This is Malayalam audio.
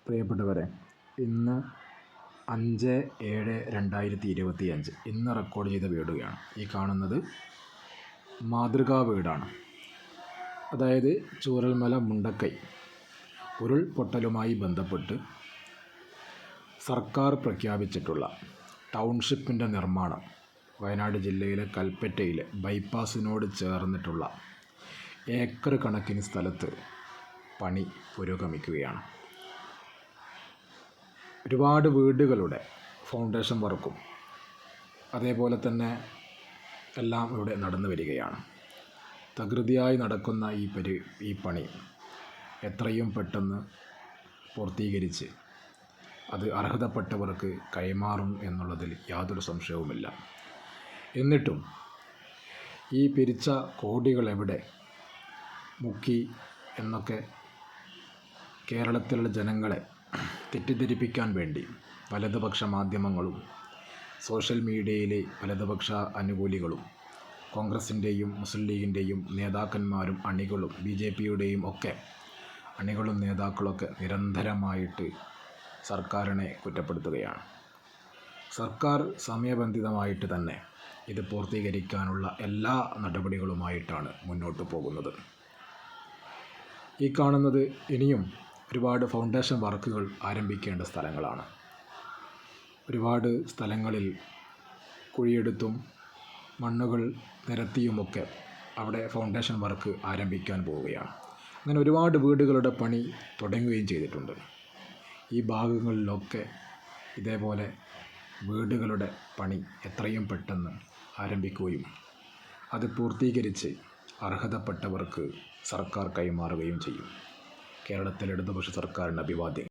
പ്രിയപ്പെട്ടവരെ, ഇന്ന് 5/7/2025 ഇന്ന് റെക്കോർഡ് ചെയ്ത വീഡിയോയാണ്. ഈ കാണുന്നത് മാതൃകാ വീടാണ്. അതായത് ചൂരൽമല മുണ്ടക്കൈ ഉരുൾപൊട്ടലുമായി ബന്ധപ്പെട്ട് സർക്കാർ പ്രഖ്യാപിച്ചിട്ടുള്ള ടൗൺഷിപ്പിൻ്റെ നിർമ്മാണം വയനാട് ജില്ലയിലെ കൽപ്പറ്റയിലെ ബൈപ്പാസിനോട് ചേർന്നിട്ടുള്ള ഏക്കർ കണക്കിന് സ്ഥലത്ത് പണി പുരോഗമിക്കുകയാണ്. ഒരുപാട് വീടുകളുടെ ഫൗണ്ടേഷൻ വർക്കും അതേപോലെ തന്നെ എല്ലാം ഇവിടെ നടന്നു വരികയാണ്. തകൃതിയായി നടക്കുന്ന ഈ പണി എത്രയും പെട്ടെന്ന് പൂർത്തീകരിച്ച് അത് അർഹതപ്പെട്ടവർക്ക് കൈമാറും എന്നുള്ളതിൽ യാതൊരു സംശയവുമില്ല. എന്നിട്ടും ഈ പിരിച്ച കോടികൾ എവിടെ മുക്കി എന്നൊക്കെ കേരളത്തിലുള്ള ജനങ്ങളെ തെറ്റിദ്ധരിപ്പിക്കാൻ വേണ്ടി വലതുപക്ഷ മാധ്യമങ്ങളും സോഷ്യൽ മീഡിയയിലെ വലതുപക്ഷ അനുകൂലികളും കോൺഗ്രസിൻ്റെയും മുസ്ലിം ലീഗിൻ്റെയും നേതാക്കന്മാരും അണികളും BJPയുടെയും ഒക്കെ അണികളും നേതാക്കളൊക്കെ നിരന്തരമായിട്ട് സർക്കാരിനെ കുറ്റപ്പെടുത്തുകയാണ്. സർക്കാർ സമയബന്ധിതമായിട്ട് തന്നെ ഇത് പൂർത്തീകരിക്കാനുള്ള എല്ലാ നടപടികളുമായിട്ടാണ് മുന്നോട്ട് പോകുന്നത്. ഈ കാണുന്നത് ഇനിയും ഒരുപാട് ഫൗണ്ടേഷൻ വർക്കുകൾ ആരംഭിക്കേണ്ട സ്ഥലങ്ങളാണ്. ഒരുപാട് സ്ഥലങ്ങളിൽ കുഴിയെടുത്തും മണ്ണുകൾ നിരത്തിയുമൊക്കെ അവിടെ ഫൗണ്ടേഷൻ വർക്ക് ആരംഭിക്കാൻ പോവുകയാണ്. അങ്ങനെ ഒരുപാട് വീടുകളുടെ പണി തുടങ്ങുകയും ചെയ്തിട്ടുണ്ട്. ഈ ഭാഗങ്ങളിലൊക്കെ ഇതേപോലെ വീടുകളുടെ പണി എത്രയും പെട്ടെന്ന് ആരംഭിക്കുകയും അത് പൂർത്തീകരിച്ച് അർഹതപ്പെട്ടവർക്ക് സർക്കാർ കൈമാറുകയും ചെയ്യും. കേരളത്തിലെ ഇടതുപക്ഷ സർക്കാരിന് അഭിവാദ്യം.